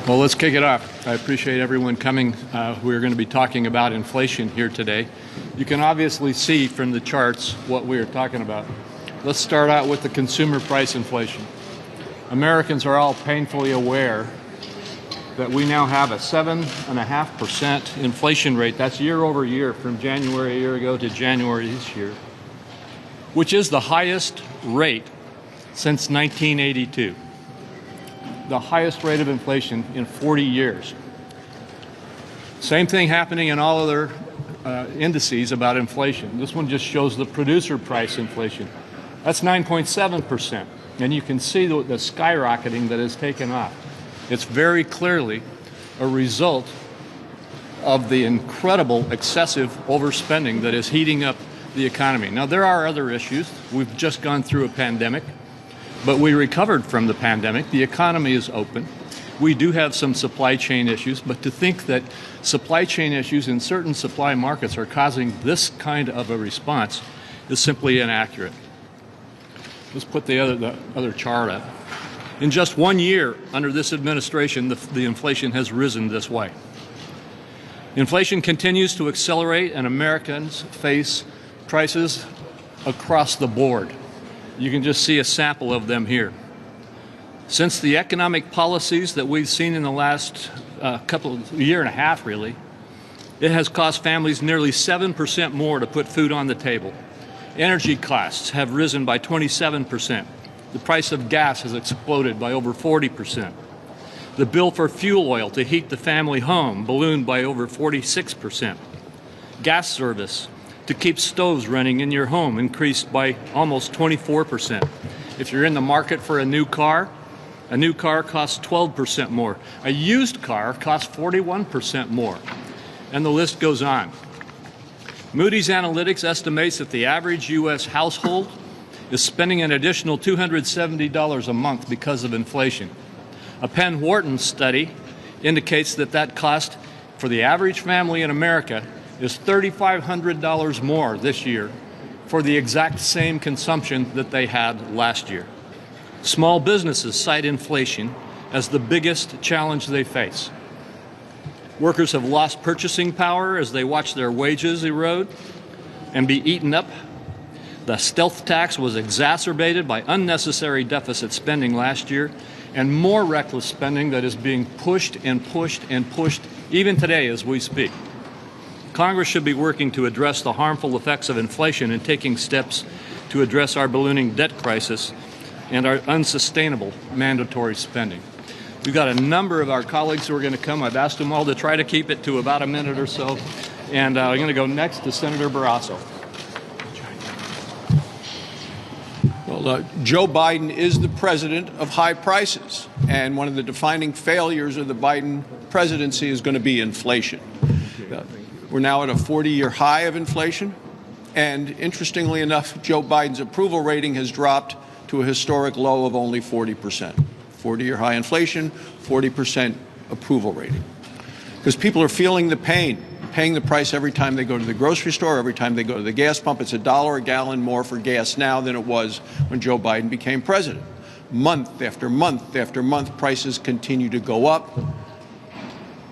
Well, let's kick it off. I appreciate everyone coming. We're going to be talking about inflation here today. You can obviously see from the charts what we are talking about. Let's start out with the consumer price inflation. Americans are all painfully aware that we now have a 7.5% inflation rate. That's year over year from January a year ago to January this year, which is the highest rate since 1982. The highest rate of inflation in 40 years. Same thing happening in all other indices about inflation. This one just shows the producer price inflation. That's 9.7%. And you can see the skyrocketing that has taken off. It's very clearly a result of the incredible excessive overspending that is heating up the economy. Now, there are other issues. We've just gone through a pandemic. But we recovered from the pandemic. The economy is open. We do have some supply chain issues, but to think that supply chain issues in certain supply markets are causing this kind of a response is simply inaccurate. Let's put the other chart up. In just 1 year under this administration, the inflation has risen this way. Inflation continues to accelerate, and Americans face prices across the board. You can just see a sample of them here. Since the economic policies that we've seen in the last year and a half, really, it has cost families nearly 7% more to put food on the table. Energy costs have risen by 27%. The price of gas has exploded by over 40%. The bill for fuel oil to heat the family home ballooned by over 46%. Gas service to keep stoves running in your home increased by almost 24%. If you're in the market for a new car costs 12% more. A used car costs 41% more. And the list goes on. Moody's Analytics estimates that the average U.S. household is spending an additional $270 a month because of inflation. A Penn Wharton study indicates that cost for the average family in America is $3,500 more this year for the exact same consumption that they had last year. Small businesses cite inflation as the biggest challenge they face. Workers have lost purchasing power as they watch their wages erode and be eaten up. The stealth tax was exacerbated by unnecessary deficit spending last year and more reckless spending that is being pushed and pushed and pushed even today as we speak. Congress should be working to address the harmful effects of inflation and taking steps to address our ballooning debt crisis and our unsustainable mandatory spending. We've got a number of our colleagues who are going to come. I've asked them all to try to keep it to about a minute or so. And I'm going to go next to Senator Barrasso. Well, Joe Biden is the president of high prices. And one of the defining failures of the Biden presidency is going to be inflation. We're now at a 40-year high of inflation, and interestingly enough, Joe Biden's approval rating has dropped to a historic low of only 40%. 40-year high inflation, 40% approval rating. Because people are feeling the pain, paying the price every time they go to the grocery store, every time they go to the gas pump. It's $1 a gallon more for gas now than it was when Joe Biden became president. Month after month after month, prices continue to go up.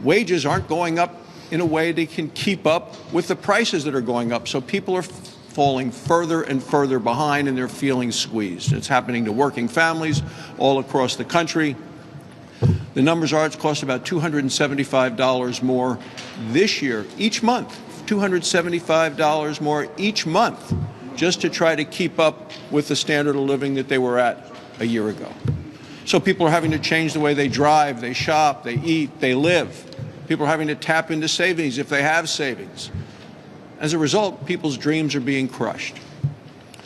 Wages aren't going up in a way they can keep up with the prices that are going up. So people are falling further and further behind, and they're feeling squeezed. It's happening to working families all across the country. The numbers are it's cost about $275 more this year, each month, $275 more each month, just to try to keep up with the standard of living that they were at a year ago. So people are having to change the way they drive, they shop, they eat, they live. People are having to tap into savings if they have savings. As a result, people's dreams are being crushed.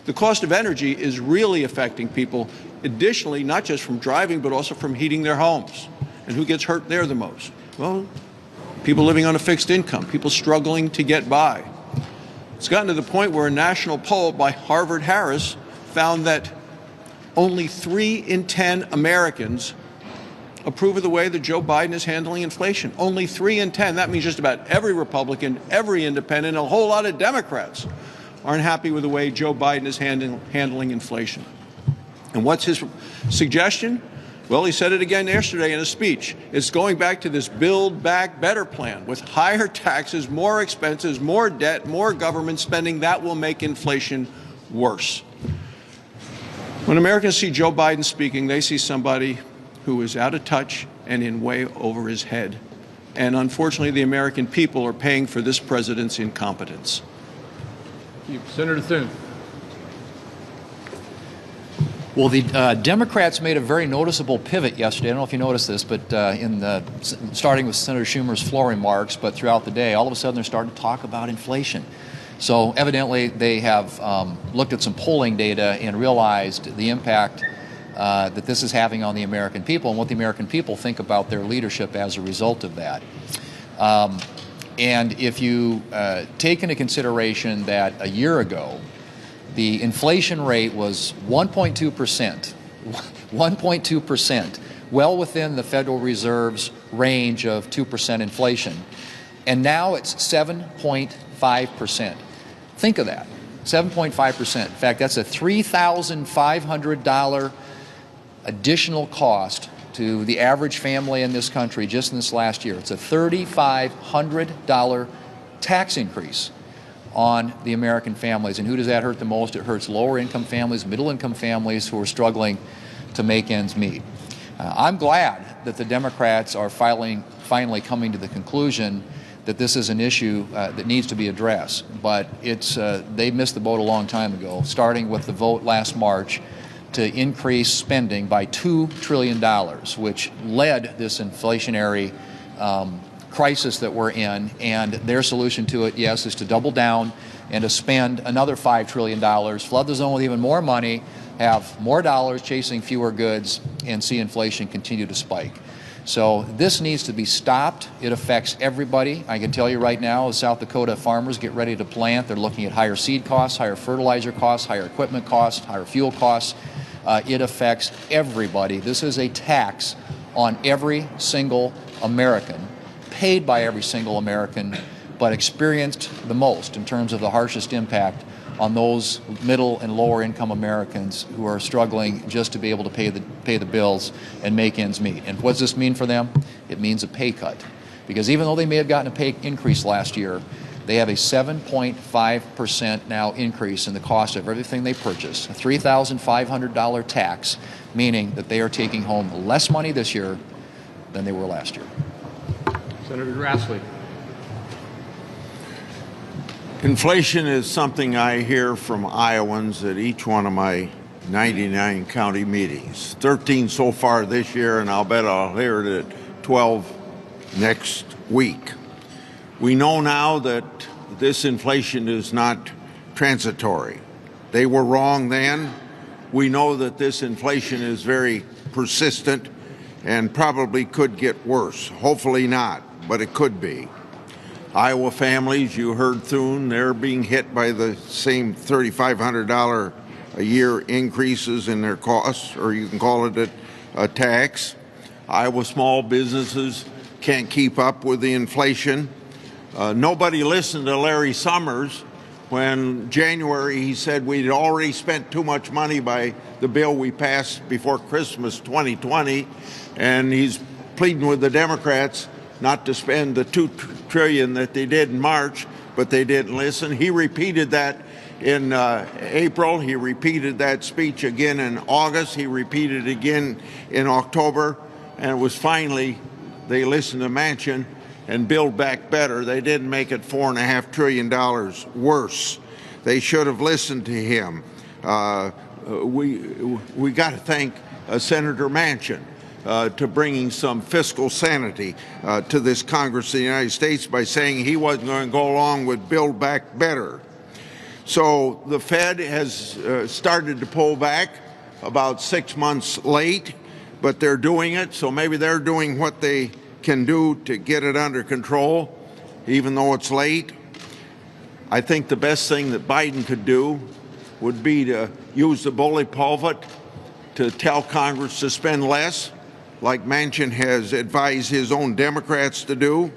The cost of energy is really affecting people, additionally, not just from driving, but also from heating their homes. And who gets hurt there the most? Well, people living on a fixed income, people struggling to get by. It's gotten to the point where a national poll by Harvard-Harris found that only 3 in 10 Americans approve of the way that Joe Biden is handling inflation. Only 3 in 10. That means just about every Republican, every independent, a whole lot of Democrats aren't happy with the way Joe Biden is handling inflation. And what's his suggestion? Well, he said it again yesterday in a speech. It's going back to this Build Back Better plan with higher taxes, more expenses, more debt, more government spending. That will make inflation worse. When Americans see Joe Biden speaking, they see somebody who is out of touch and in way over his head. And unfortunately, the American people are paying for this president's incompetence. Senator Thune. Well, the Democrats made a very noticeable pivot yesterday. I don't know if you noticed this, but starting with Senator Schumer's floor remarks, but throughout the day, all of a sudden they're starting to talk about inflation. So evidently they have looked at some polling data and realized the impact that this is having on the American people and what the American people think about their leadership as a result of that. And if you take into consideration that a year ago, the inflation rate was 1.2%, 1.2%, well within the Federal Reserve's range of 2% inflation. And now it's 7.5%. Think of that, 7.5%. In fact, that's a $3,500 additional cost to the average family in this country just in this last year. It's a $3,500 tax increase on the American families. And who does that hurt the most? It hurts lower income families, middle income families who are struggling to make ends meet. I'm glad that the Democrats are finally coming to the conclusion that this is an issue that needs to be addressed. But they missed the boat a long time ago, starting with the vote last March to increase spending by $2 trillion, which led this inflationary crisis that we're in. And their solution to it, yes, is to double down and to spend another $5 trillion, flood the zone with even more money, have more dollars chasing fewer goods, and see inflation continue to spike. So this needs to be stopped. It affects everybody. I can tell you right now, as South Dakota farmers get ready to plant, they're looking at higher seed costs, higher fertilizer costs, higher equipment costs, higher fuel costs. It affects everybody. This is a tax on every single American, paid by every single American, but experienced the most in terms of the harshest impact on those middle and lower income Americans who are struggling just to be able to pay the bills and make ends meet. And what does this mean for them? It means a pay cut. Because even though they may have gotten a pay increase last year, they have a 7.5% now increase in the cost of everything they purchase, a $3,500 tax, meaning that they are taking home less money this year than they were last year. Senator Grassley. Inflation is something I hear from Iowans at each one of my 99 county meetings. 13 so far this year, and I'll bet I'll hear it at 12 next week. We know now that this inflation is not transitory. They were wrong then. We know that this inflation is very persistent and probably could get worse. Hopefully not, but it could be. Iowa families, you heard Thune, they're being hit by the same $3,500 a year increases in their costs, or you can call it a tax. Iowa small businesses can't keep up with the inflation. Nobody listened to Larry Summers when January he said we'd already spent too much money by the bill we passed before Christmas 2020, and he's pleading with the Democrats not to spend the $2 trillion that they did in March, but they didn't listen. He repeated that in April. He repeated that speech again in August. He repeated it again in October, and it was finally they listened to Manchin and Build Back Better. They didn't make it $4.5 trillion worse. They should have listened to him. We got to thank Senator Manchin to bringing some fiscal sanity to this Congress of the United States by saying he wasn't going to go along with Build Back Better. So the Fed has started to pull back about 6 months late, but they're doing it. So maybe they're doing what they can do to get it under control, even though it's late. I think the best thing that Biden could do would be to use the bully pulpit to tell Congress to spend less, like Manchin has advised his own Democrats to do,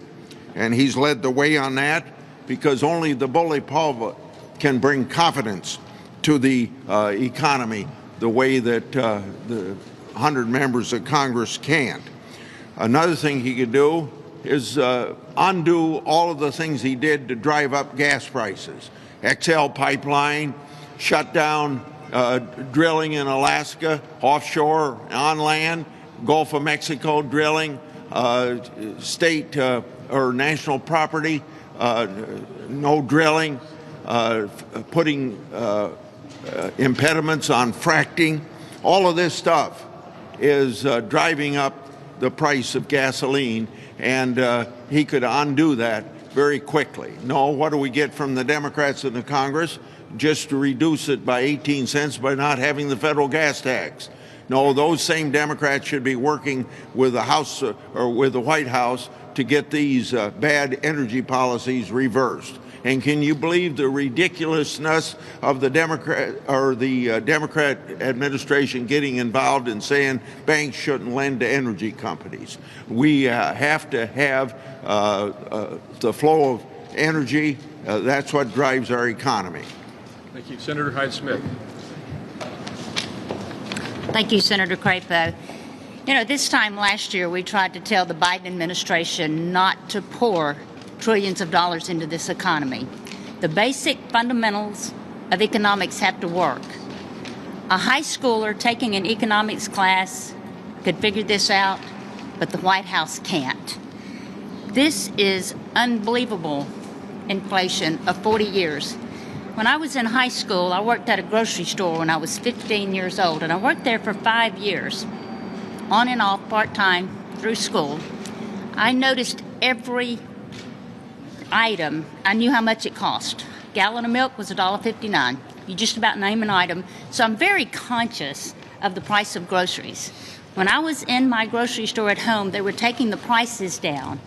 and he's led the way on that, because only the bully pulpit can bring confidence to the economy the way that the 100 members of Congress can't. Another thing he could do is undo all of the things he did to drive up gas prices. XL pipeline, shut down drilling in Alaska, offshore, on land, Gulf of Mexico drilling, state or national property, no drilling, putting impediments on fracking. All of this stuff is driving up the price of gasoline, and he could undo that very quickly. No, what do we get from the Democrats in the Congress? Just to reduce it by 18 cents by not having the federal gas tax. No, those same Democrats should be working with the House or with the White House to get these bad energy policies reversed. And can you believe the ridiculousness of the Democrat administration getting involved in saying banks shouldn't lend to energy companies? We have to have the flow of energy. That's what drives our economy. Thank you. Senator Hyde-Smith. Thank you, Senator Crapo. You know, this time last year, we tried to tell the Biden administration not to pour trillions of dollars into this economy. The basic fundamentals of economics have to work. A high schooler taking an economics class could figure this out, but the White House can't. This is unbelievable inflation of 40 years. When I was in high school, I worked at a grocery store when I was 15 years old, and I worked there for 5 years, on and off, part-time, through school. I noticed every item. I knew how much it cost. A gallon of milk was $1.59. You just about name an item. So I'm very conscious of the price of groceries. When I was in my grocery store at home, they were taking the prices down.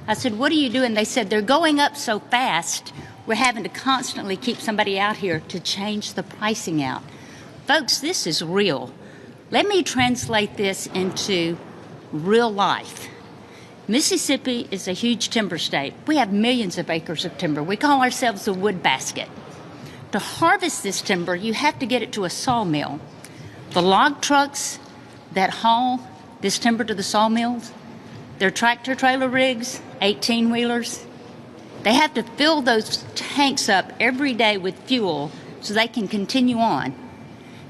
I said, "What are you doing?" They said, "They're going up so fast, we're having to constantly keep somebody out here to change the pricing out." Folks, this is real. Let me translate this into real life. Mississippi is a huge timber state. We have millions of acres of timber. We call ourselves the wood basket. To harvest this timber, you have to get it to a sawmill. The log trucks that haul this timber to the sawmills, they're tractor-trailer rigs, 18-wheelers. They have to fill those tanks up every day with fuel so they can continue on.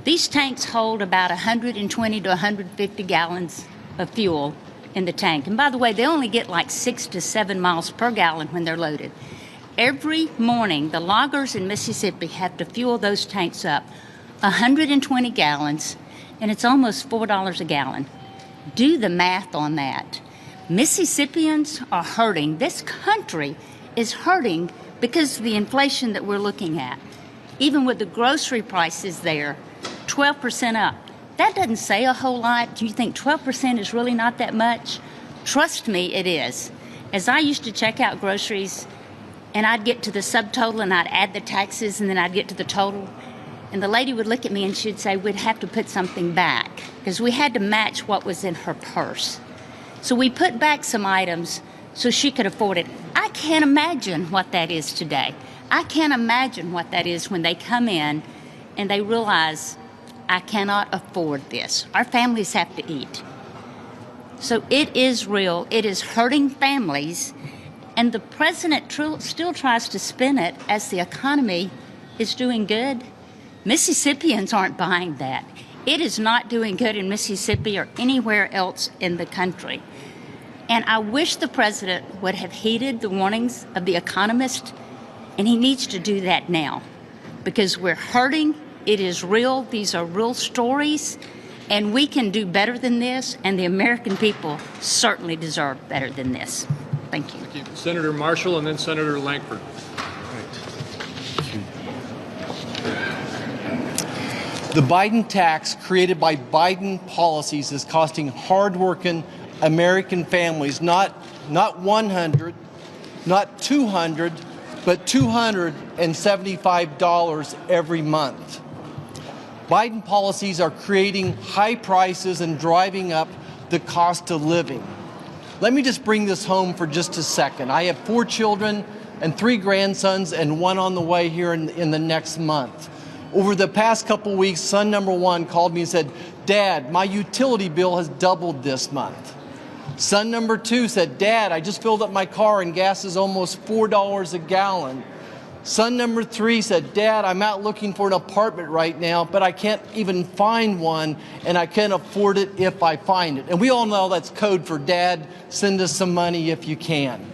These tanks hold about 120 to 150 gallons of fuel in the tank. And by the way, they only get like 6 to 7 miles per gallon when they're loaded. Every morning, the loggers in Mississippi have to fuel those tanks up 120 gallons, and it's almost $4 a gallon. Do the math on that. Mississippians are hurting. This country is hurting because of the inflation that we're looking at. Even with the grocery prices there, 12% up. That doesn't say a whole lot. Do you think 12% is really not that much? Trust me, it is. As I used to check out groceries, and I'd get to the subtotal and I'd add the taxes and then I'd get to the total, and the lady would look at me and she'd say we'd have to put something back because we had to match what was in her purse. So we put back some items so she could afford it. I can't imagine what that is today. I can't imagine what that is when they come in and they realize, I cannot afford this. Our families have to eat. So it is real. It is hurting families. And the president still tries to spin it as the economy is doing good. Mississippians aren't buying that. It is not doing good in Mississippi or anywhere else in the country. And I wish the president would have heeded the warnings of the economist, and he needs to do that now because we're hurting. It is real. These are real stories, and we can do better than this, and the American people certainly deserve better than this. Thank you. Thank you. Senator Marshall and then Senator Lankford. The Biden tax created by Biden policies is costing hardworking American families not 100, not 200, but $275 every month. Biden policies are creating high prices and driving up the cost of living. Let me just bring this home for just a second. I have 4 children and 3 grandsons and 1 on the way here in the next month. Over the past couple weeks, son number 1 called me and said, Dad, my utility bill has doubled this month. Son number 2 said, Dad, I just filled up my car and gas is almost $4 a gallon. Son number 3 said, Dad, I'm out looking for an apartment right now, but I can't even find one, and I can't afford it if I find it. And we all know that's code for Dad, send us some money if you can.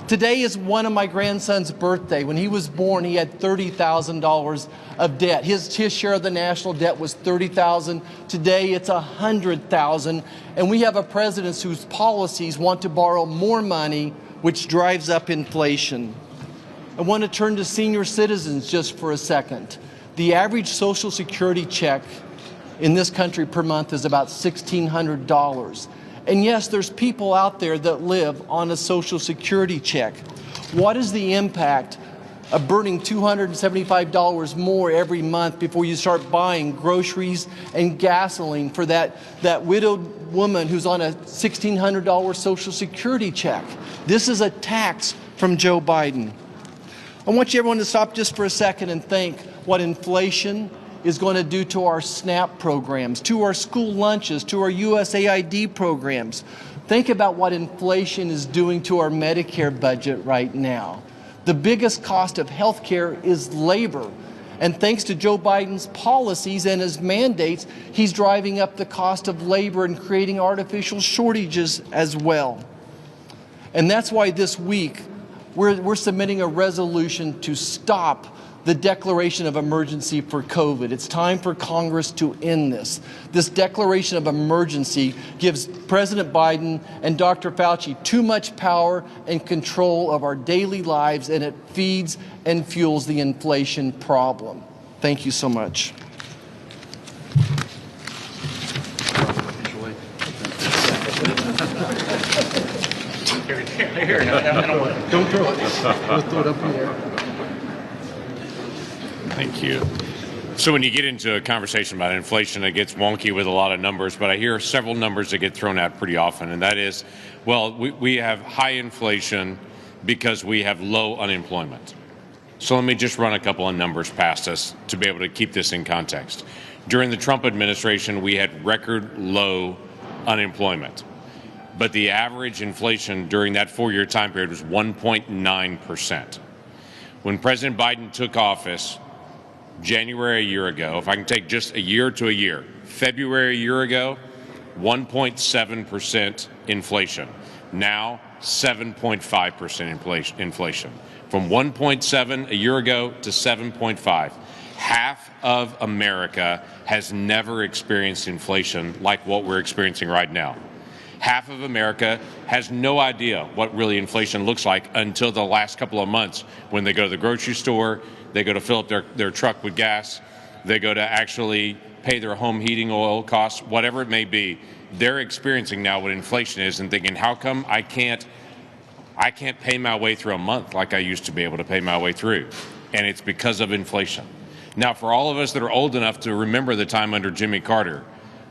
Today is one of my grandson's birthday. When he was born, he had $30,000 of debt. His share of the national debt was $30,000. Today, it's $100,000. And we have a president whose policies want to borrow more money, which drives up inflation. I want to turn to senior citizens just for a second. The average Social Security check in this country per month is about $1,600. And yes, there's people out there that live on a Social Security check. What is the impact of burning $275 more every month before you start buying groceries and gasoline for that widowed woman who's on a $1,600 Social Security check? This is a tax from Joe Biden. I want you everyone to stop just for a second and think what inflation is going to do to our SNAP programs, to our school lunches, to our USAID programs. Think about what inflation is doing to our Medicare budget right now. The biggest cost of health care is labor. And thanks to Joe Biden's policies and his mandates, he's driving up the cost of labor and creating artificial shortages as well. And that's why this week we're submitting a resolution to stop the declaration of emergency for COVID. It's time for Congress to end this. This declaration of emergency gives President Biden and Dr. Fauci too much power and control of our daily lives, and it feeds and fuels the inflation problem. Thank you so much. Don't throw it. We'll throw it up in the air. Thank you. So when you get into a conversation about inflation, it gets wonky with a lot of numbers, but I hear several numbers that get thrown out pretty often, and that is, well, we have high inflation because we have low unemployment. So let me just run a couple of numbers past us to be able to keep this in context. During the Trump administration, we had record low unemployment, but the average inflation during that 4-year time period was 1.9%. When President Biden took office, January a year ago, if I can take just a year to a year, February a year ago, 1.7% inflation. Now, 7.5% inflation. From 1.7 a year ago to 7.5. Half of America has never experienced inflation like what we're experiencing right now. Half of America has no idea what really inflation looks like until the last couple of months when they go to the grocery store, they go to fill up their truck with gas, they go to actually pay their home heating oil costs, whatever it may be. They're experiencing now what inflation is and thinking, how come I can't pay my way through a month like I used to be able to pay my way through? And it's because of inflation. Now, for all of us that are old enough to remember the time under Jimmy Carter,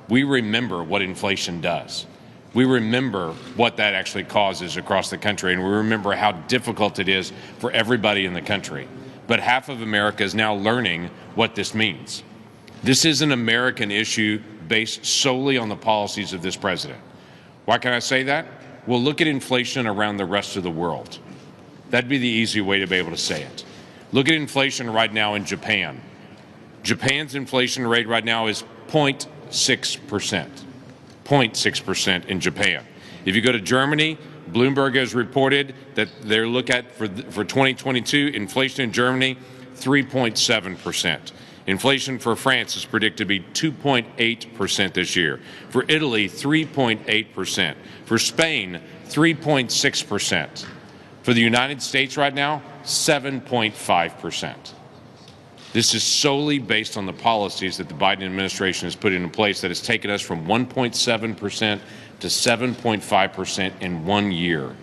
we remember what inflation does. We remember what that actually causes across the country, and we remember how difficult it is for everybody in the country. But half of America is now learning what this means. This is an American issue based solely on the policies of this president. Why can I say that? Well, look at inflation around the rest of the world. That'd be the easy way to be able to say it. Look at inflation right now in Japan. Japan's inflation rate right now is 0.6%. 0.6% in Japan. If you go to Germany, Bloomberg has reported that they're looking at for 2022 inflation in Germany 3.7%. Inflation for France is predicted to be 2.8% this year. For Italy, 3.8%. For Spain, 3.6%. For the United States right now, 7.5%. This is solely based on the policies that the Biden administration has put into place that has taken us from 1.7% to 7.5% in 1 year.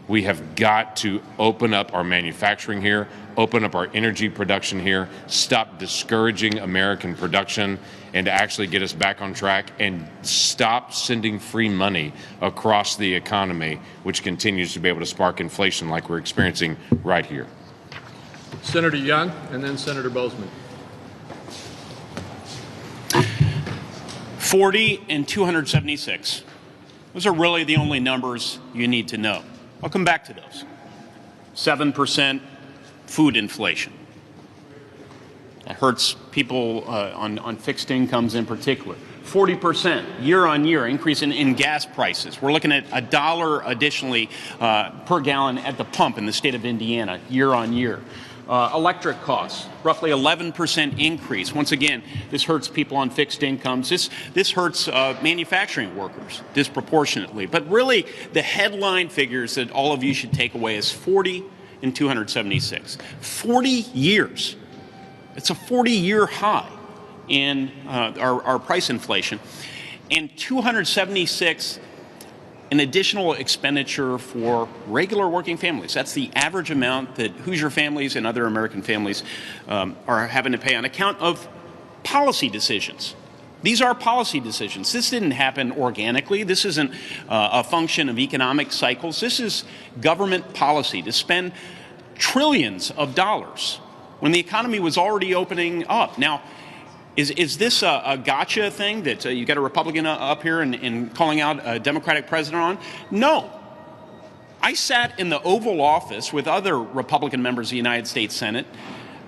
We have got to open up our manufacturing here, open up our energy production here, stop discouraging American production, and to actually get us back on track and stop sending free money across the economy, which continues to be able to spark inflation like we're experiencing right here. Senator Young, and then Senator Bozeman. 40 and 276. Those are really the only numbers you need to know. I'll come back to those. 7% food inflation. That hurts people on fixed incomes in particular. 40% year-on-year increase in gas prices. We're looking at $1 additionally per gallon at the pump in the state of Indiana year-on-year. Electric costs, roughly 11% increase. Once again, this hurts people on fixed incomes. This hurts manufacturing workers disproportionately. But really, the headline figures that all of you should take away is 40 and 276. 40 years. It's a 40-year high in our price inflation. And 276 an additional expenditure for regular working families. That's the average amount that Hoosier families and other American families are having to pay on account of policy decisions. These are policy decisions. This didn't happen organically. This isn't a function of economic cycles. This is government policy to spend trillions of dollars when the economy was already opening up. Now, is this a gotcha thing that you got a Republican up here and calling out a Democratic president on? No. I sat in the Oval Office with other Republican members of the United States Senate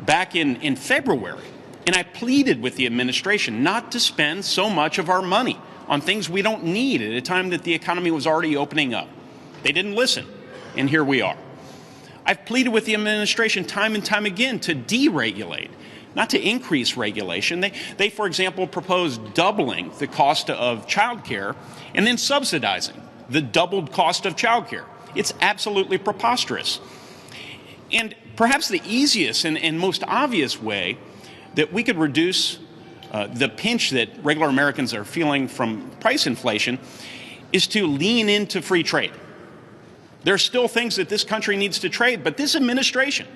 back in February, and I pleaded with the administration not to spend so much of our money on things we don't need at a time that the economy was already opening up. They didn't listen, and here we are. I've pleaded with the administration time and time again to deregulate, not to increase regulation. They, for example, proposed doubling the cost of child care and then subsidizing the doubled cost of child care. It's absolutely preposterous. And perhaps the easiest and most obvious way that we could reduce the pinch that regular Americans are feeling from price inflation is to lean into free trade. There are still things that this country needs to trade, but this administration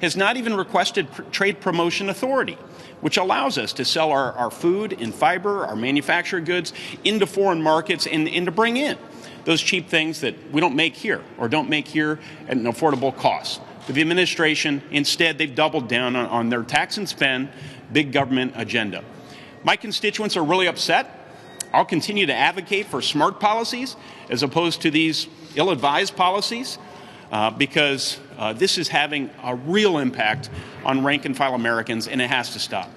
has not even requested trade promotion authority, which allows us to sell our food and fiber, our manufactured goods into foreign markets and to bring in those cheap things that we don't make here or don't make here at an affordable cost. But the administration, instead, they've doubled down on their tax and spend, big government agenda. My constituents are really upset. I'll continue to advocate for smart policies as opposed to these ill-advised policies because this is having a real impact on rank-and-file Americans, and it has to stop.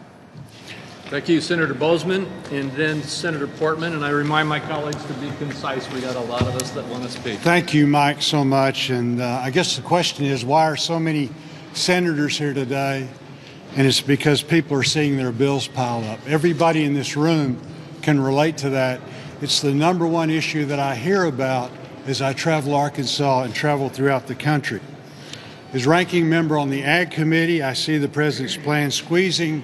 Thank you, Senator Bozeman, and then Senator Portman. And I remind my colleagues to be concise. We got a lot of us that want to speak. Thank you, Mike, so much. And I guess the question is, why are so many senators here today? And it's because people are seeing their bills pile up. Everybody in this room can relate to that. It's the number one issue that I hear about as I travel Arkansas and travel throughout the country. As ranking member on the Ag Committee, I see the President's plan squeezing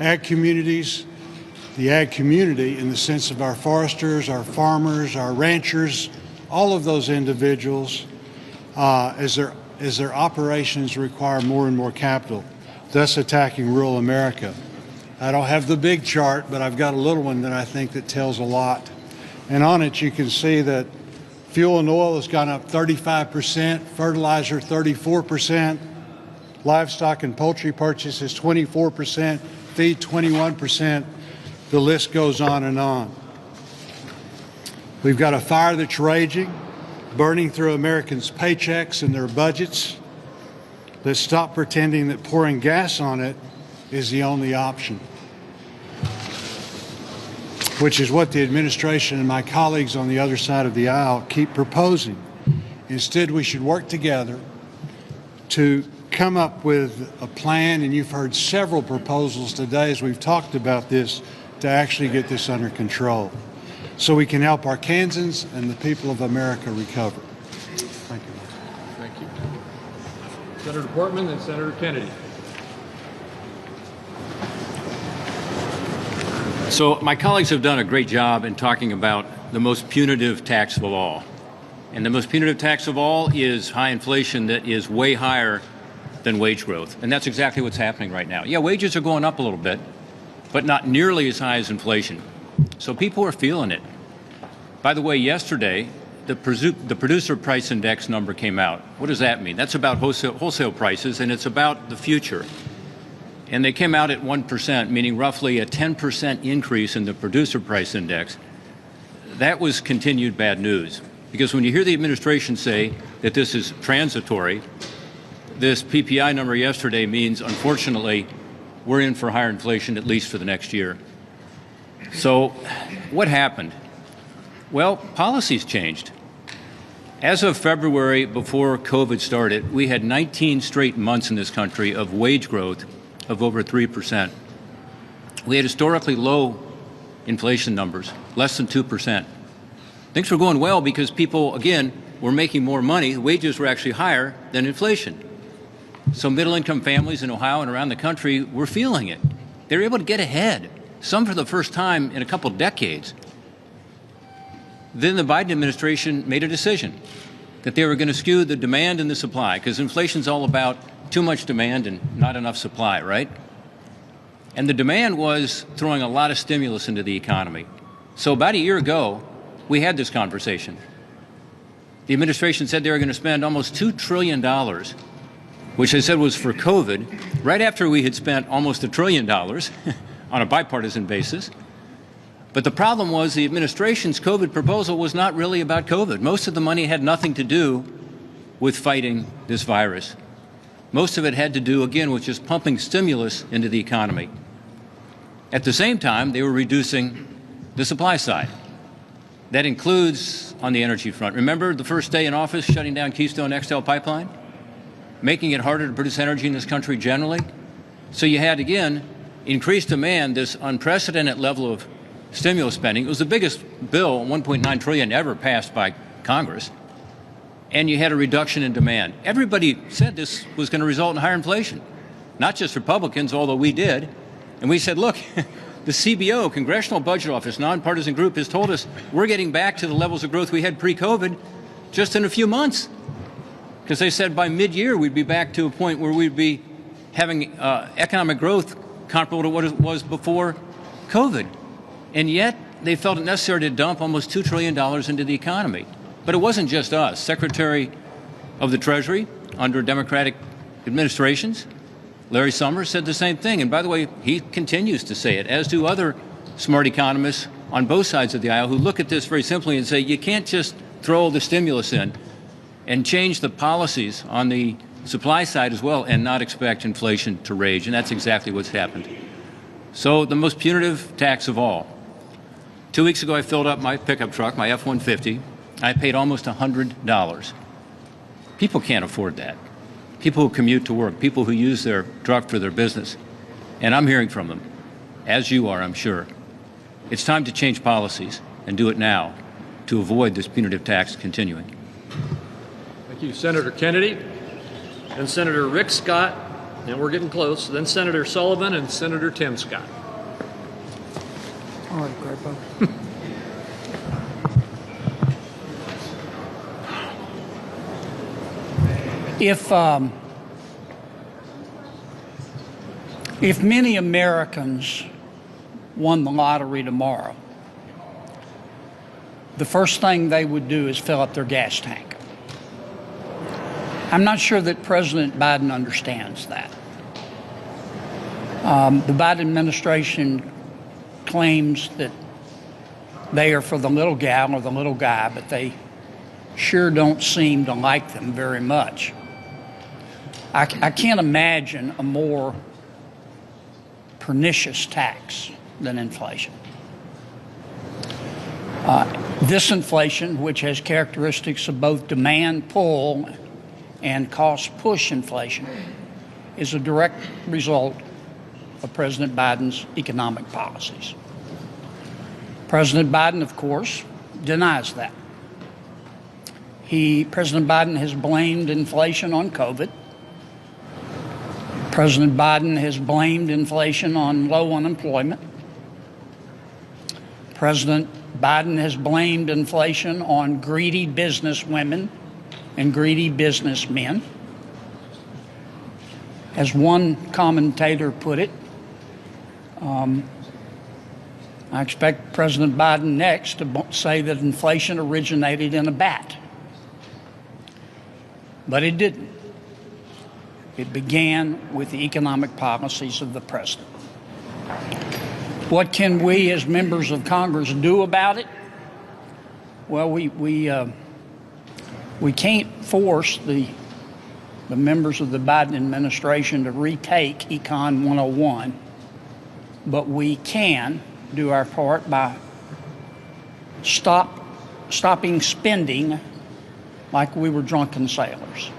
ag communities, the ag community in the sense of our foresters, our farmers, our ranchers, all of those individuals as their operations require more and more capital, thus attacking rural America. I don't have the big chart, but I've got a little one that I think that tells a lot. And on it you can see that fuel and oil has gone up 35%, fertilizer 34%, livestock and poultry purchases 24%, feed 21%. The list goes on and on. We've got a fire that's raging, burning through Americans' paychecks and their budgets. Let's stop pretending that pouring gas on it is the only option, which is what the administration and my colleagues on the other side of the aisle keep proposing. Instead, we should work together to come up with a plan, and you've heard several proposals today as we've talked about this, to actually get this under control so we can help Arkansans and the people of America recover. Thank you. Thank you. Senator Portman and Senator Kennedy. So my colleagues have done a great job in talking about the most punitive tax of all. And the most punitive tax of all is high inflation that is way higher than wage growth. And that's exactly what's happening right now. Yeah, wages are going up a little bit, but not nearly as high as inflation. So people are feeling it. By the way, yesterday, the producer price index number came out. What does that mean? That's about wholesale prices, and it's about the future. and they came out at 1%, meaning roughly a 10% increase in the producer price index. That was continued bad news, because when you hear the administration say that this is transitory, this PPI number yesterday means, unfortunately, we're in for higher inflation at least for the next year. So what happened? Well, policies changed. As of February, before COVID started, we had 19 straight months in this country of wage growth of over 3%. We had historically low inflation numbers, less than 2%. Things were going well because people, again, were making more money. Wages were actually higher than inflation. So middle-income families in Ohio and around the country were feeling it. They were able to get ahead, some for the first time in a couple decades. Then the Biden administration made a decision that they were going to skew the demand and the supply, because inflation's all about too much demand and not enough supply, right? And the demand was throwing a lot of stimulus into the economy. So about a year ago, we had this conversation. The administration said they were going to spend almost $2 trillion, which they said was for COVID, right after we had spent almost $1 trillion on a bipartisan basis. But the problem was the administration's COVID proposal was not really about COVID. Most of the money had nothing to do with fighting this virus. Most of it had to do, again, with just pumping stimulus into the economy. At the same time, they were reducing the supply side. That includes on the energy front. Remember the first day in office shutting down Keystone XL pipeline? Making it harder to produce energy in this country generally? So you had, again, increased demand, this unprecedented level of stimulus spending. It was the biggest bill, $1.9 trillion, ever passed by Congress. And you had a reduction in demand. Everybody said this was going to result in higher inflation. Not just Republicans, although we did. And we said, look, the CBO, Congressional Budget Office, nonpartisan group, has told us we're getting back to the levels of growth we had pre-COVID just in a few months. Because they said by mid-year we'd be back to a point where we'd be having economic growth comparable to what it was before COVID. And yet they felt it necessary to dump almost $2 trillion into the economy. But it wasn't just us. Secretary of the Treasury under Democratic administrations, Larry Summers, said the same thing. And by the way, he continues to say it, as do other smart economists on both sides of the aisle who look at this very simply and say, you can't just throw the stimulus in and change the policies on the supply side as well and not expect inflation to rage. And that's exactly what's happened. So the most punitive tax of all. 2 weeks ago, I filled up my pickup truck, my F-150. I paid almost $100. People can't afford that. People who commute to work, people who use their truck for their business. And I'm hearing from them, as you are, I'm sure. It's time to change policies and do it now to avoid this punitive tax continuing. Thank you, Senator Kennedy, and Senator Rick Scott, and we're getting close, then Senator Sullivan and Senator Tim Scott. All right, Crapo. If many Americans won the lottery tomorrow, the first thing they would do is fill up their gas tank. I'm not sure that President Biden understands that. The Biden administration claims that they are for the little gal or the little guy, but they sure don't seem to like them very much. I can't imagine a more pernicious tax than inflation. This inflation, which has characteristics of both demand pull and cost push inflation, is a direct result of President Biden's economic policies. President Biden, of course, denies that. President Biden has blamed inflation on COVID. President Biden has blamed inflation on low unemployment. President Biden has blamed inflation on greedy businesswomen and greedy businessmen. As one commentator put it, I expect President Biden next to say that inflation originated in a bat. But it didn't. It began with the economic policies of the president. What can we as members of Congress do about it? Well, we can't force the members of the Biden administration to retake Econ 101, but we can do our part by stopping spending like we were drunken sailors.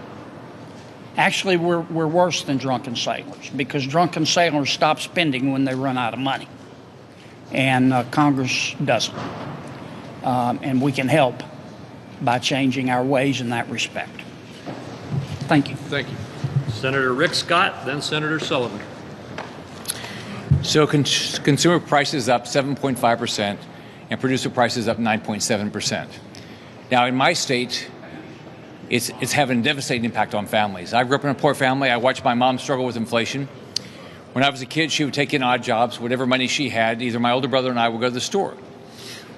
Actually, we're worse than drunken sailors, because drunken sailors stop spending when they run out of money, and Congress doesn't. And we can help by changing our ways in that respect. Thank you. Thank you. Senator Rick Scott, then Senator Sullivan. So consumer prices up 7.5% and producer prices up 9.7%. Now, in my state, it's having a devastating impact on families. I grew up in a poor family. I watched my mom struggle with inflation. When I was a kid, she would take in odd jobs, whatever money she had. Either my older brother and I would go to the store.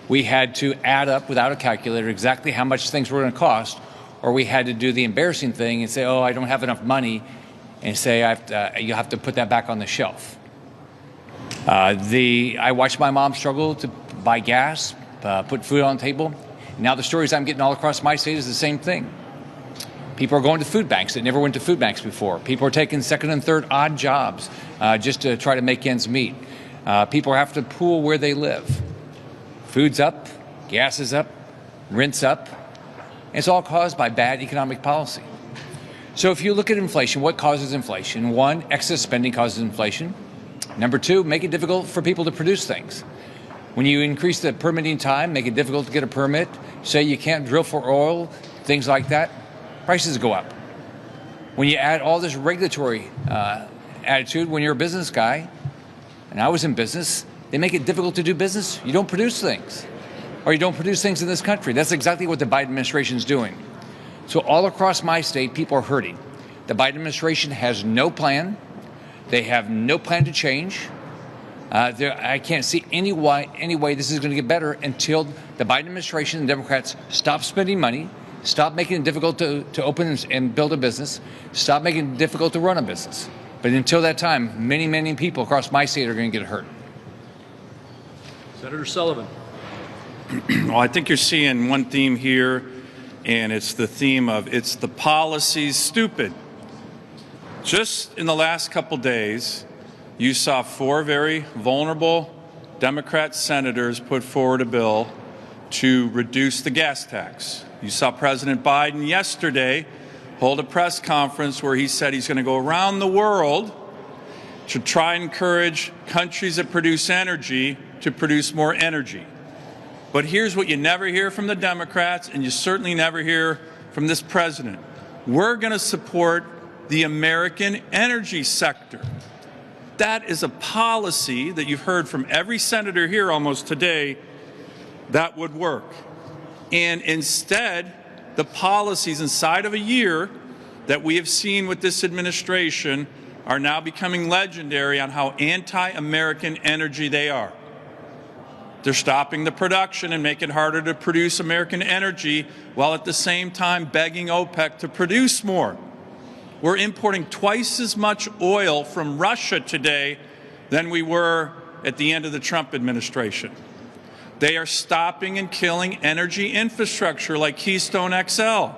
We had to add up without a calculator exactly how much things were going to cost, or we had to do the embarrassing thing and say, oh, I don't have enough money, and say, you have to put that back on the shelf. I watched my mom struggle to buy gas, put food on the table. Now the stories I'm getting all across my state is the same thing. People are going to food banks that never went to food banks before. People are taking second and third odd jobs just to try to make ends meet. People have to pool where they live. Food's up, gas is up, rent's up. It's all caused by bad economic policy. So if you look at inflation, what causes inflation? One, excess spending causes inflation. Number two, make it difficult for people to produce things. When you increase the permitting time, make it difficult to get a permit, say you can't drill for oil, things like that, prices go up. When you add all this regulatory attitude, when you're a business guy, and I was in business, they make it difficult to do business. You don't produce things, or you don't produce things in this country. That's exactly what the Biden administration is doing. So all across my state, people are hurting. The Biden administration has no plan. They have no plan to change. I can't see any way this is going to get better until the Biden administration and Democrats stop spending money, stop making it difficult to open and build a business, stop making it difficult to run a business. But until that time, many, many people across my state are going to get hurt. Senator Sullivan. Well, I think you're seeing one theme here, and it's the theme of it's the policies stupid. Just in the last couple days, you saw 4 very vulnerable Democrat senators put forward a bill to reduce the gas tax. You saw President Biden yesterday hold a press conference where he said he's going to go around the world to try and encourage countries that produce energy to produce more energy. But here's what you never hear from the Democrats, and you certainly never hear from this president. We're going to support the American energy sector. That is a policy that you've heard from every senator here almost today that would work. And instead, the policies inside of a year that we have seen with this administration are now becoming legendary on how anti-American energy they are. They're stopping the production and making it harder to produce American energy while at the same time begging OPEC to produce more. We're importing twice as much oil from Russia today than we were at the end of the Trump administration. They are stopping and killing energy infrastructure like Keystone XL.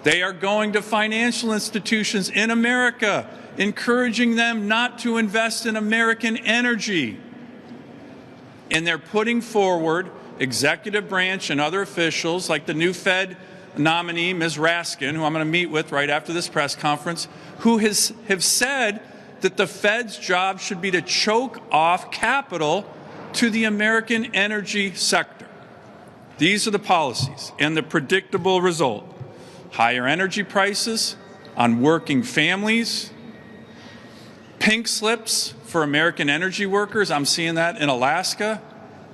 They are going to financial institutions in America, encouraging them not to invest in American energy. And they're putting forward executive branch and other officials like the new Fed nominee, Ms. Raskin, who I'm going to meet with right after this press conference, who have said that the Fed's job should be to choke off capital to the American energy sector. These are the policies and the predictable result. Higher energy prices on working families, pink slips for American energy workers, I'm seeing that in Alaska,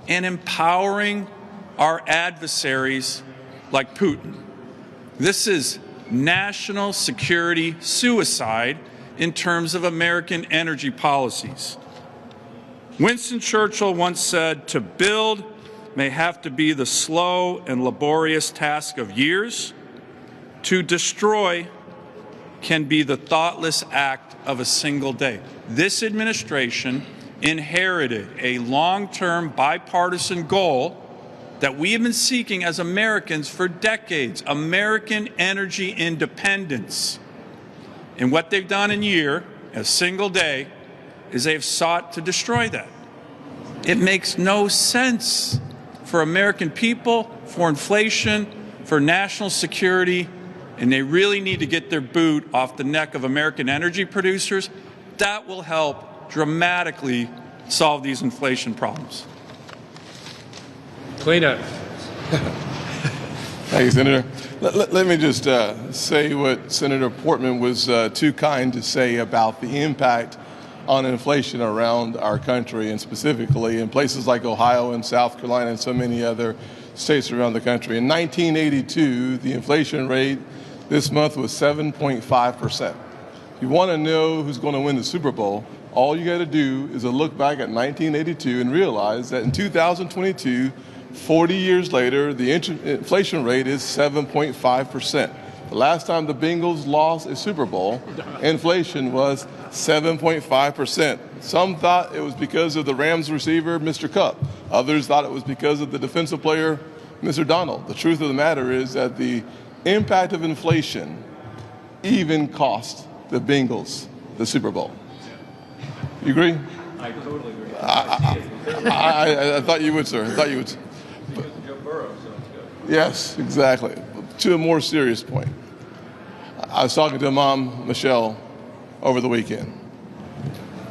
and empowering our adversaries like Putin. This is national security suicide in terms of American energy policies. Winston Churchill once said, "To build may have to be the slow and laborious task of years. To destroy can be the thoughtless act of a single day. This administration inherited a long-term bipartisan goal that we have been seeking as Americans for decades, American energy independence. And what they've done in a single day, is they've sought to destroy that. It makes no sense for American people, for inflation, for national security, and they really need to get their boot off the neck of American energy producers. That will help dramatically solve these inflation problems. Clean up. Thank you, Senator. Let me just say what Senator Portman was too kind to say about the impact on inflation around our country, and specifically in places like Ohio and South Carolina and so many other states around the country. In 1982, the inflation rate this month was 7.5%. If you want to know who's going to win the Super Bowl, all you got to do is to look back at 1982 and realize that in 2022, 40 years later, the inflation rate is 7.5%. The last time the Bengals lost a Super Bowl, inflation was 7.5%. Some thought it was because of the Rams receiver, Mr. Cup. Others thought it was because of the defensive player, Mr. Donald. The truth of the matter is that the impact of inflation even cost the Bengals the Super Bowl. You agree? I totally agree. I thought you would, sir. I thought you would. Joe Burrow sounds good. Yes, exactly. To a more serious point, I was talking to Mom, Michelle, over the weekend.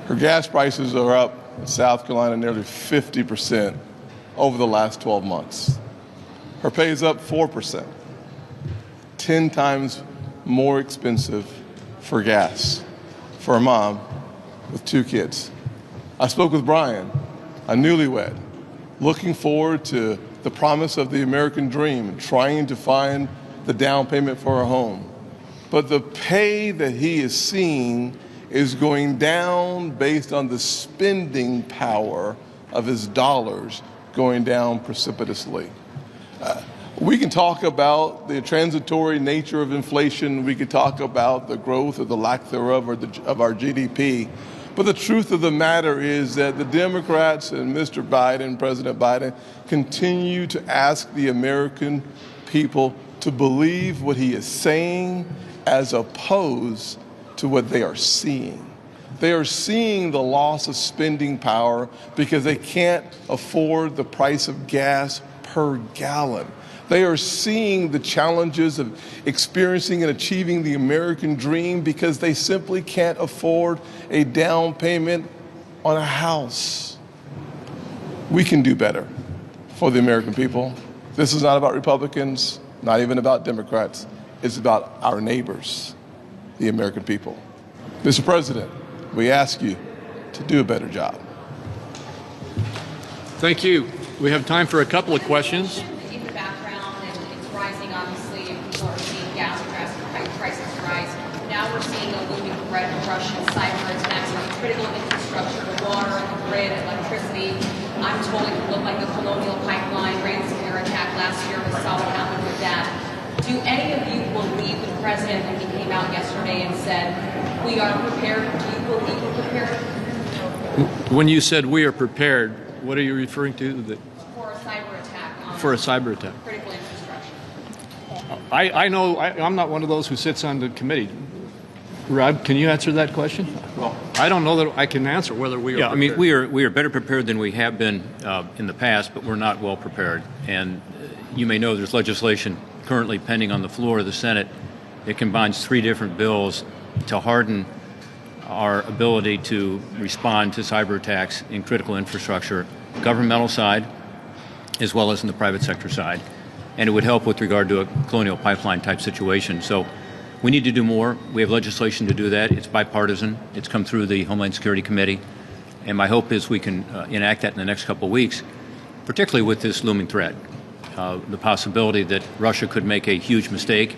Her gas prices are up in South Carolina nearly 50% over the last 12 months. Her pay is up 4%, 10 times more expensive for gas for a mom with 2 kids. I spoke with Brian, a newlywed, looking forward to the promise of the American dream, trying to find the down payment for a home. But the pay that he is seeing is going down based on the spending power of his dollars going down precipitously. We can talk about the transitory nature of inflation. We could talk about the growth or the lack thereof of our GDP. But the truth of the matter is that the Democrats and Mr. Biden, President Biden, continue to ask the American people to believe what he is saying as opposed to what they are seeing. They are seeing the loss of spending power because they can't afford the price of gas per gallon. They are seeing the challenges of experiencing and achieving the American dream because they simply can't afford a down payment on a house. We can do better for the American people. This is not about Republicans, not even about Democrats. It's about our neighbors, the American people. Mr. President, we ask you to do a better job. Thank you. We have time for a couple of questions. In the background, and it's rising, obviously, and people are seeing gas prices rise. Now we're seeing a looming threat of Russian cyber attacks on critical infrastructure, the water, the grid, electricity. I'm told it could look like a colonial pipeline ransomware attack last year. We saw what happened with that. Do any of you believe the president when he came out yesterday and said, we are prepared? Do you believe we're prepared? When you said we are prepared, what are you referring to? For a cyber attack. For a cyber attack. Critical infrastructure. I know I'm not one of those who sits on the committee. Rob, can you answer that question? Well, I don't know that I can answer whether we are. Yeah, prepared. I mean, we are better prepared than we have been in the past, but we're not well prepared. And you may know there's legislation currently pending on the floor of the Senate. It combines 3 different bills to harden our ability to respond to cyber attacks in critical infrastructure, governmental side, as well as in the private sector side. And it would help with regard to a colonial pipeline type situation. So we need to do more. We have legislation to do that. It's bipartisan. It's come through the Homeland Security Committee. And my hope is we can enact that in the next couple of weeks, particularly with this looming threat. The possibility that Russia could make a huge mistake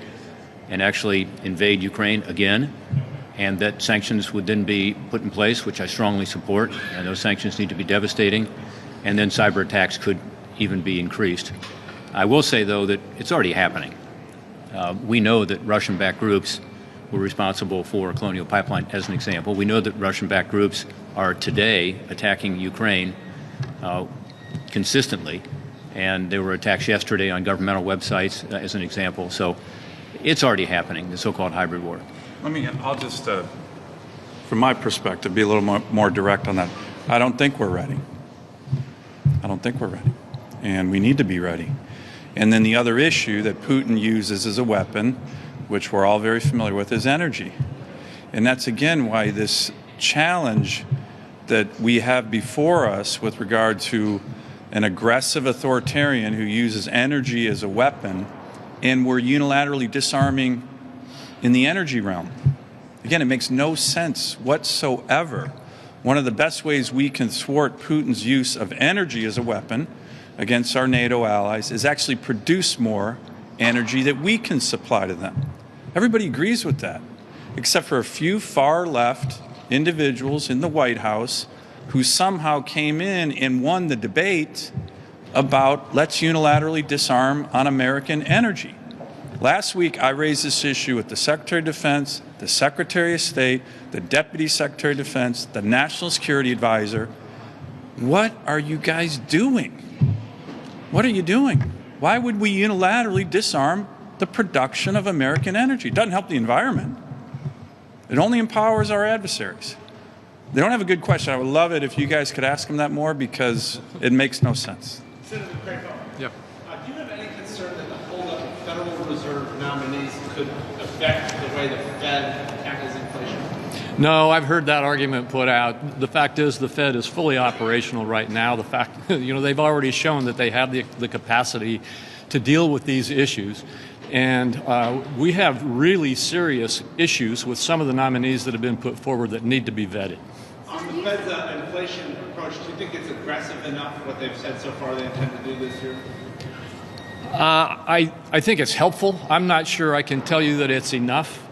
and actually invade Ukraine again, and that sanctions would then be put in place, which I strongly support, and those sanctions need to be devastating, and then cyber attacks could even be increased. I will say, though, that it's already happening. We know that Russian-backed groups were responsible for Colonial Pipeline, as an example. We know that Russian-backed groups are today attacking Ukraine consistently, and there were attacks yesterday on governmental websites, as an example. So it's already happening, the so-called hybrid war. I'll just, from my perspective, be a little more direct on that. I don't think we're ready. I don't think we're ready. And we need to be ready. And then the other issue that Putin uses as a weapon, which we're all very familiar with, is energy. And that's, again, why this challenge that we have before us with regard to an aggressive authoritarian who uses energy as a weapon, and we're unilaterally disarming in the energy realm. Again, it makes no sense whatsoever. One of the best ways we can thwart Putin's use of energy as a weapon against our NATO allies is actually produce more energy that we can supply to them. Everybody agrees with that, except for a few far-left individuals in the White House who somehow came in and won the debate about let's unilaterally disarm on American energy. Last week, I raised this issue with the Secretary of Defense, the Secretary of State, the Deputy Secretary of Defense, the National Security Advisor. What are you guys doing? What are you doing? Why would we unilaterally disarm the production of American energy? It doesn't help the environment. It only empowers our adversaries. They don't have a good question. I would love it if you guys could ask them that more, because it makes no sense. Senator Crapo. Yeah. Do you have any concern that the holdup of Federal Reserve nominees could affect the way the Fed tackles inflation? No, I've heard that argument put out. The fact is the Fed is fully operational right now. The fact, they've already shown that they have the capacity to deal with these issues. And we have really serious issues with some of the nominees that have been put forward that need to be vetted. On the Fed's inflation approach, do you think it's aggressive enough what they've said so far they intend to do this year? I think it's helpful. I'm not sure I can tell you that it's enough.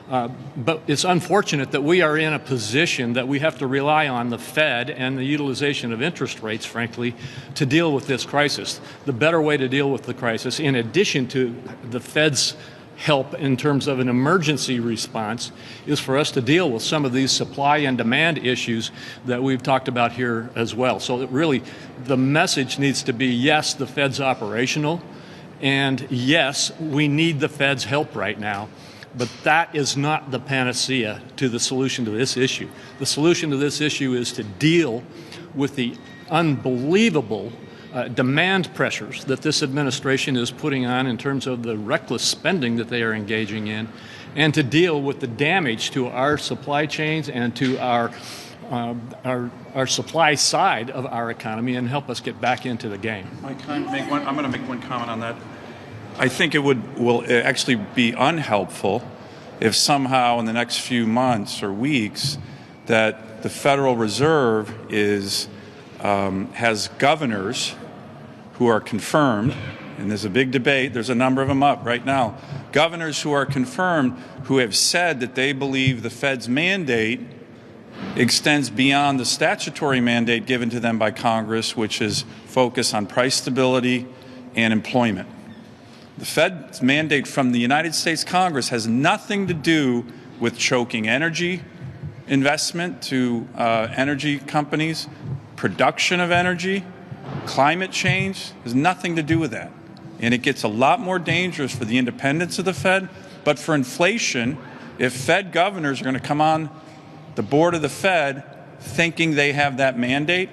But it's unfortunate that we are in a position that we have to rely on the Fed and the utilization of interest rates, frankly, to deal with this crisis. The better way to deal with the crisis, in addition to the Fed's help in terms of an emergency response, is for us to deal with some of these supply and demand issues that we've talked about here as well. So that really the message needs to be, yes, the Fed's operational, and yes, we need the Fed's help right now. But that is not the panacea to the solution to this issue. The solution to this issue is to deal with the unbelievable demand pressures that this administration is putting on in terms of the reckless spending that they are engaging in, and to deal with the damage to our supply chains and to our supply side of our economy, and help us get back into the game. Mike, I'm going to make one comment on that. I think it will actually be unhelpful if somehow in the next few months or weeks that the Federal Reserve has governors who are confirmed, and there's a big debate, there's a number of them up right now, governors who are confirmed who have said that they believe the Fed's mandate extends beyond the statutory mandate given to them by Congress, which is focus on price stability and employment. The Fed's mandate from the United States Congress has nothing to do with choking energy investment to energy companies, production of energy, climate change. Has nothing to do with that. And it gets a lot more dangerous for the independence of the Fed. But for inflation, if Fed governors are going to come on the board of the Fed thinking they have that mandate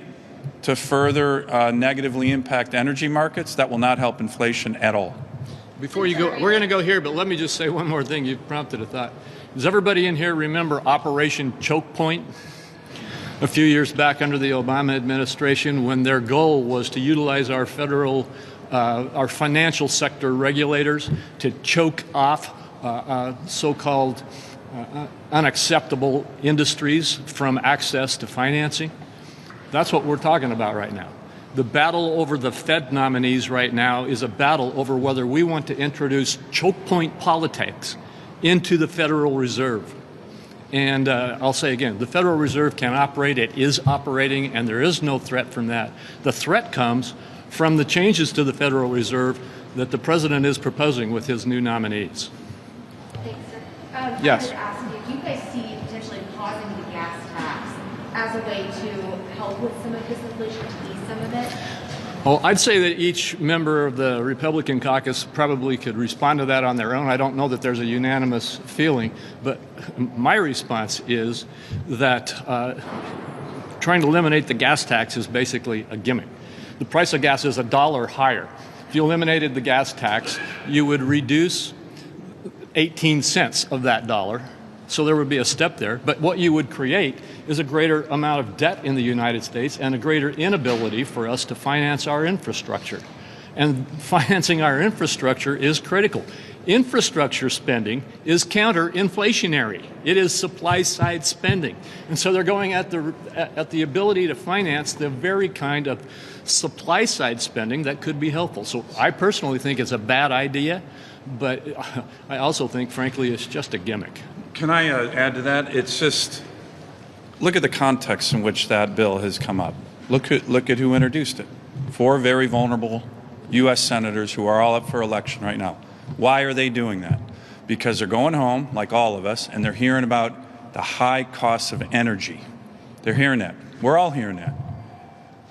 to further negatively impact energy markets, that will not help inflation at all. Before you go, we're going to go here, but let me just say one more thing. You've prompted a thought. Does everybody in here remember Operation Choke Point? A few years back under the Obama administration, when their goal was to utilize our our financial sector regulators to choke off so-called unacceptable industries from access to financing. That's what we're talking about right now. The battle over the Fed nominees right now is a battle over whether we want to introduce choke point politics into the Federal Reserve. And I'll say again, the Federal Reserve can operate, it is operating, and there is no threat from that. The threat comes from the changes to the Federal Reserve that the President is proposing with his new nominees. Thanks, sir. Yes. I wanted to ask you, do you guys see potentially pausing the gas tax as a way to help with some of this inflation, to ease some of it? Well, I'd say that each member of the Republican caucus probably could respond to that on their own. I don't know that there's a unanimous feeling, but my response is that trying to eliminate the gas tax is basically a gimmick. The price of gas is $1 higher. If you eliminated the gas tax, you would reduce 18 cents of that dollar. So there would be a step there. But what you would create is a greater amount of debt in the United States and a greater inability for us to finance our infrastructure. And financing our infrastructure is critical. Infrastructure spending is counter-inflationary. It is supply-side spending. And so they're going at the ability to finance the very kind of supply-side spending that could be helpful. So I personally think it's a bad idea, but I also think, frankly, it's just a gimmick. Can I add to that? It's just, look at the context in which that bill has come up. Look at who introduced it. 4 very vulnerable U.S. senators who are all up for election right now. Why are they doing that? Because they're going home, like all of us, and they're hearing about the high costs of energy. They're hearing that. We're all hearing that.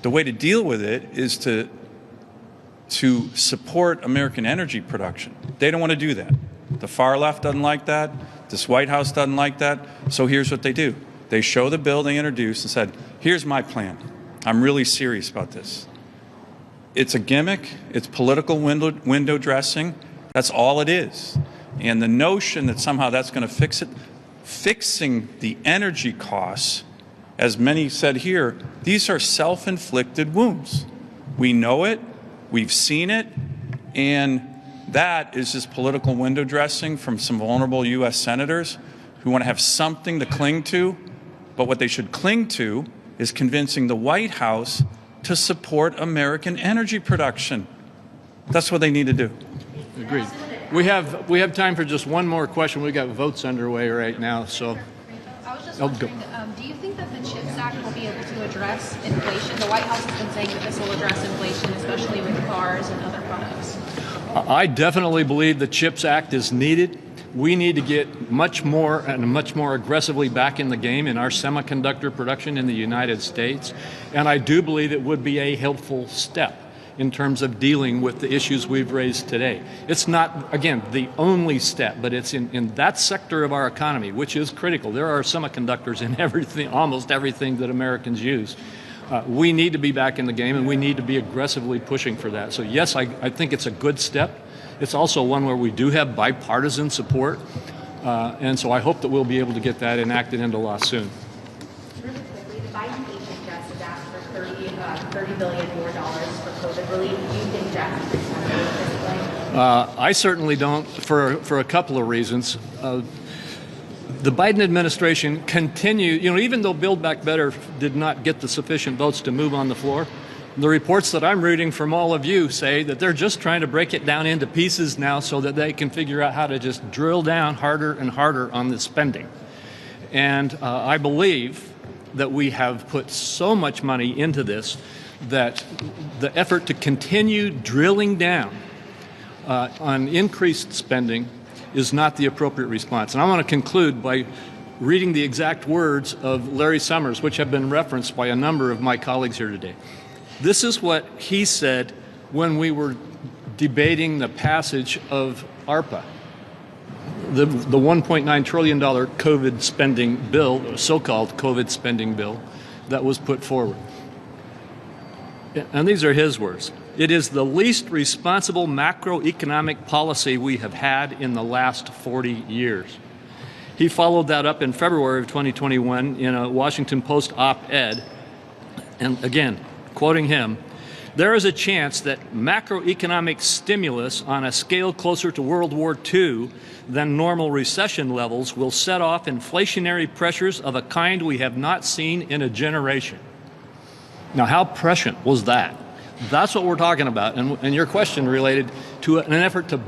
The way to deal with it is to support American energy production. They don't want to do that. The far left doesn't like that. This White House doesn't like that. So here's what they do. They show the bill they introduced and said, here's my plan. I'm really serious about this. It's a gimmick. It's political window dressing. That's all it is. And the notion that somehow that's going to fix it, fixing the energy costs, as many said here, these are self-inflicted wounds. We know it. We've seen it. And that is just political window dressing from some vulnerable U.S. senators who want to have something to cling to. But what they should cling to is convincing the White House to support American energy production. That's what they need to do. Agreed. We have time for just one more question. We've got votes underway right now, so. I was just wondering, do you think that the CHIPS Act will be able to address inflation? The White House has been saying that this will address inflation, especially with cars and other products. I definitely believe the CHIPS Act is needed. We need to get much more aggressively back in the game in our semiconductor production in the United States. And I do believe it would be a helpful step in terms of dealing with the issues we've raised today. It's not, again, the only step, but it's in that sector of our economy, which is critical. There are semiconductors in everything, almost everything that Americans use. We need to be back in the game, and we need to be aggressively pushing for that. So yes, I think it's a good step. It's also one where we do have bipartisan support, and so I hope that we'll be able to get that enacted into law soon. Really quickly, the Biden HHS has asked for $30 billion more for COVID relief. Do you think that's reasonable at this point? I certainly don't, for a couple of reasons. The Biden administration continued, even though Build Back Better did not get the sufficient votes to move on the floor, the reports that I'm reading from all of you say that they're just trying to break it down into pieces now so that they can figure out how to just drill down harder and harder on the spending. And I believe that we have put so much money into this that the effort to continue drilling down on increased spending is not the appropriate response. And I want to conclude by reading the exact words of Larry Summers, which have been referenced by a number of my colleagues here today. This is what he said when we were debating the passage of ARPA, the $1.9 trillion COVID spending bill, so-called COVID spending bill, that was put forward. And these are his words. It is the least responsible macroeconomic policy we have had in the last 40 years. He followed that up in February of 2021 in a Washington Post op-ed. And again, quoting him, there is a chance that macroeconomic stimulus on a scale closer to World War II than normal recession levels will set off inflationary pressures of a kind we have not seen in a generation. Now, how prescient was that? That's what we're talking about. And your question related to an effort to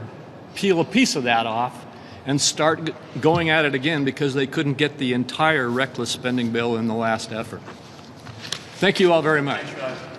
peel a piece of that off and start going at it again because they couldn't get the entire reckless spending bill in the last effort. Thank you all very much.